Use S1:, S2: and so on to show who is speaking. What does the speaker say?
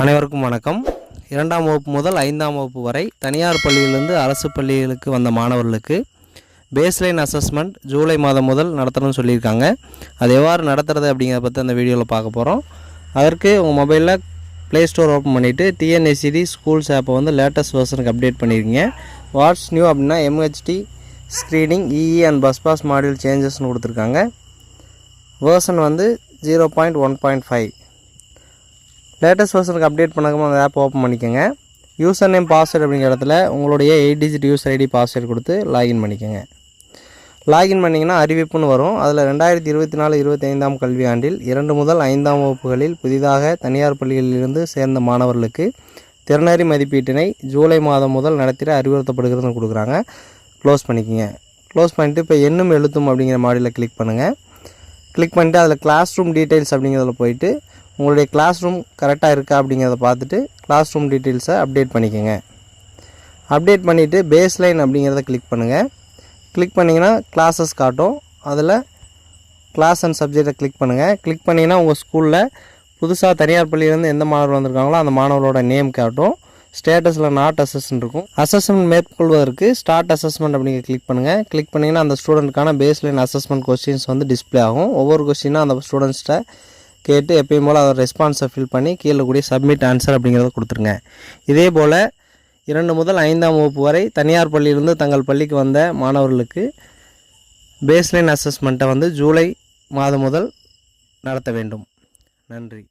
S1: அனைவருக்கும் வணக்கம். 2ஆம் வகுப்பு முதல் 5ஆம் வகுப்பு வரை தனியார் பள்ளியிலிருந்து அரசு பள்ளிகளுக்கு வந்த மாணவர்களுக்கு பேஸ்லைன் அசஸ்மெண்ட் ஜூலை மாதம் முதல் நடத்தணும்னு சொல்லியிருக்காங்க. அது எவ்வாறு நடத்துறது அப்படிங்கிறத பற்றி அந்த வீடியோவில் பார்க்க போகிறோம். அதற்கு உங்கள் மொபைலில் ப்ளே ஸ்டோர் ஓப்பன் பண்ணிவிட்டு டிஎன்எஸ்சிடி ஸ்கூல்ஸ் ஆப்பை வந்து லேட்டஸ்ட் வெர்ஷனுக்கு அப்டேட் பண்ணியிருக்கீங்க. வாட்ஸ் நியூ அப்படின்னா MHT screening EE and bus pass module சேஞ்சஸ்னு கொடுத்துருக்காங்க. வேர்ஷன் வந்து 0.1.5. லேட்டஸ்ட் வெர்ஷனுக்கு அப்டேட் பண்ணாமல் அந்த ஆப் ஓப்பன் பண்ணிக்கோங்க. யூசர் நேம் பாஸ்வேர்டு அப்படிங்கிற இடத்துல உங்களுடைய 8 டிஜிட் யூசர் ஐடி பாஸ்வேர்டு கொடுத்து லாகின் பண்ணிக்கோங்க. லாகின் பண்ணிங்கன்னா அறிவிப்புன்னு வரும். அதில் 2024-25ஆம் கல்வியாண்டில் 2 முதல் 5ஆம் வகுப்புகளில் புதிதாக தனியார் பள்ளிகளிலிருந்து சேர்ந்த மாணவர்களுக்கு திறனறி மதிப்பீட்டினை ஜூலை மாதம் முதல் நடத்திட அறிவுறுத்தப்படுகிறதுன்னு கொடுக்குறாங்க. க்ளோஸ் பண்ணிக்கோங்க. க்ளோஸ் பண்ணிவிட்டு இப்போ எண்ணும் எழுத்தும் அப்படிங்கிற மாடியில் கிளிக் பண்ணுங்கள். கிளிக் பண்ணிவிட்டு அதில் கிளாஸ் ரூம் டீட்டெயில்ஸ் அப்படிங்கிறதுல போயிட்டு உங்களுடைய கிளாஸ் ரூம் கரெக்டாக இருக்கா அப்படிங்கிறத பார்த்துட்டு கிளாஸ் ரூம் டீட்டெயில்ஸை அப்டேட் பண்ணிக்கோங்க. அப்டேட் பண்ணிவிட்டு பேஸ்லைன் அப்படிங்கிறத கிளிக் பண்ணுங்கள். கிளிக் பண்ணிங்கன்னா கிளாஸஸ் காட்டும். அதில் கிளாஸ் அண்ட் சப்ஜெக்டை கிளிக் பண்ணுங்கள். கிளிக் பண்ணிங்கன்னா உங்கள் ஸ்கூலில் புதுசாக தனியார் பள்ளியிலேருந்து எந்த மாணவர் வந்திருக்காங்களோ அந்த மாணவரோட நேம் காட்டும். ஸ்டேட்டஸில் நாட் அசஸ்மெண்ட் இருக்கும். அசஸ்மெண்ட் மேற்கொள்வதற்கு ஸ்டார்ட் அசஸ்மெண்ட் அப்படிங்கிற கிளிக் பண்ணுங்கள். கிளிக் பண்ணிங்கன்னா அந்த ஸ்டூடெண்ட்டுக்கான பேஸ்லைன் அசஸ்மெண்ட் கொஸ்டின்ஸ் வந்து டிஸ்பிளே ஆகும். ஒவ்வொரு கொஸ்டினாக அந்த ஸ்டூடெண்ட்ஸ்கிட்ட கேட்டு எப்பயும் போல் அதோட ரெஸ்பான்ஸை ஃபில் பண்ணி கீழே கூடிய சப்மிட் ஆன்சர் அப்படிங்கிறத கொடுத்துருங்க. இதே போல் 2 முதல் 5ஆம் வகுப்பு வரை தனியார் பள்ளியிலிருந்து தங்கள் பள்ளிக்கு வந்த மாணவர்களுக்கு பேஸ்லைன் அசஸ்மெண்ட்டை வந்து ஜூலை மாதம் முதல் நடத்த வேண்டும். நன்றி.